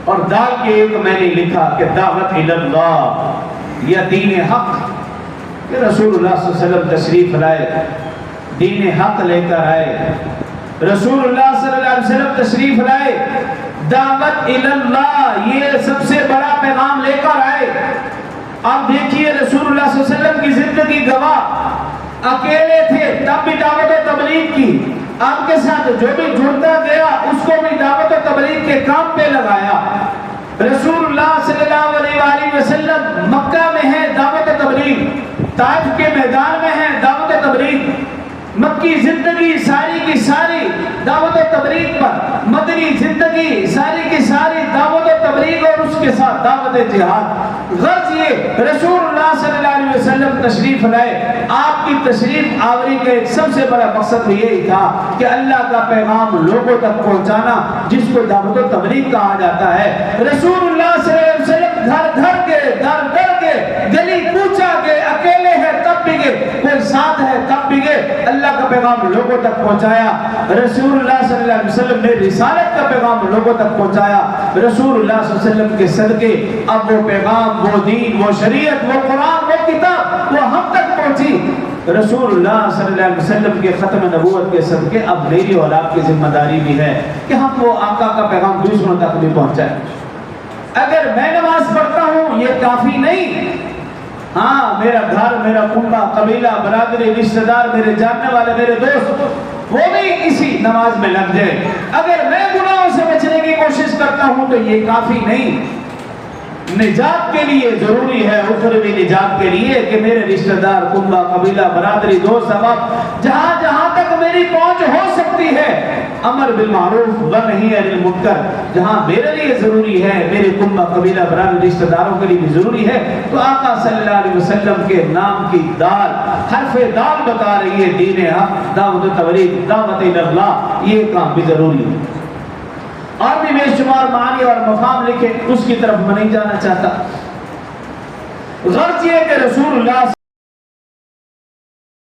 اور دال کے ایک میں نے لکھا کہ دعوت اللہ یا دین حق، کہ رسول اللہ صلی اللہ علیہ وسلم تشریف لائے، دین حق لے کر آئے، رسول اللہ صلی اللہ علیہ وسلم تشریف لائے، دعوت اللہ یہ سب سے بڑا پیغام لے کر آئے۔ آپ دیکھیے رسول اللہ صلی اللہ علیہ وسلم کی زندگی گواہ، اکیلے تھے تب بھی دعوت و تبلیغ کی، آپ کے ساتھ جو بھی جڑتا گیا اس کو بھی دعوت و تبلیغ کے کام پہ لگایا۔ رسول اللہ صلی اللہ علیہ وآلہ وسلم مکہ میں ہے دعوت و تبلیغ، طائف کے میدان میں ہے دعوت و تبلیغ، مکی زندگی ساری کی ساری دعوت و تبلیغ پر، مدنی زندگی ساری کی ساری دعوت و تبلیغ اور اس کے ساتھ دعوت جہاد۔ غرض یہ رسول اللہ صلی اللہ علیہ وسلم تشریف لائے، آپ کی تشریف آوری کا ایک سب سے بڑا مقصد بھی یہی تھا کہ اللہ کا پیغام لوگوں تک پہنچانا، جس کو دعوت و تبلیغ کہا جاتا ہے۔ رسول اللہ صلی اللہ علیہ وسلم گھر گھر کے، در در کے، گلی کوچہ کے، اکیلے ہیں تب بھی گئے، کوئی ساتھ ہے تب بھی گئے، اللہ کا پیغام لوگوں تک پہنچایا۔ رسول اللہ صلی اللہ علیہ وسلم نے رسالت کا پیغام لوگوں تک پہنچایا۔ رسول اللہ صلی اللہ علیہ وسلم کے صدقے اب وہ پیغام، وہ دین، وہ شریعت، وہ قرآن، وہ کتاب وہ ہم تک پہنچی۔ رسول اللہ صلی اللہ علیہ وسلم کے ختم نبوت کے صدقے اب میری اور آپ کی ذمہ داری بھی ہے کہ ہم وہ آقا کا پیغام دوسروں تک بھی پہنچائیں۔ اگر میں نماز پڑھتا ہوں یہ کافی نہیں، ہاں میرا گھر، میرا کنبہ، قبیلہ، برادری، رشتہ دار، میرے جاننے والے، میرے دوست وہ بھی اسی نماز میں لگ جائے۔ اگر میں گناہوں سے بچنے کی کوشش کرتا ہوں تو یہ کافی نہیں، نجات کے لیے ضروری ہے، اخروی نجات کے لیے کہ میرے رشتہ دار، کنبہ، قبیلہ، برادری، دوست، احباب، جہاں جہاں تک میری پہنچ ہو سکتی ہے، امر بالمعروف ونہی عن المنکر، جہاں میرے لیے ضروری ہے، میرے کنبہ، قبیلہ، برادری، رشتہ داروں کے لیے بھی ضروری ہے، تو آقا صلی اللہ علیہ وسلم کے نام کی دال، حرف دال بتا رہی ہے دین حق، دعوت و تبلیغ، دعوت اللہ، یہ کام بھی ضروری ہے۔ اور بھی بے شمار معنی اور مفہوم لکھے، اس کی طرف میں نہیں جانا چاہتا۔ غرض یہ کہ رسول اللہ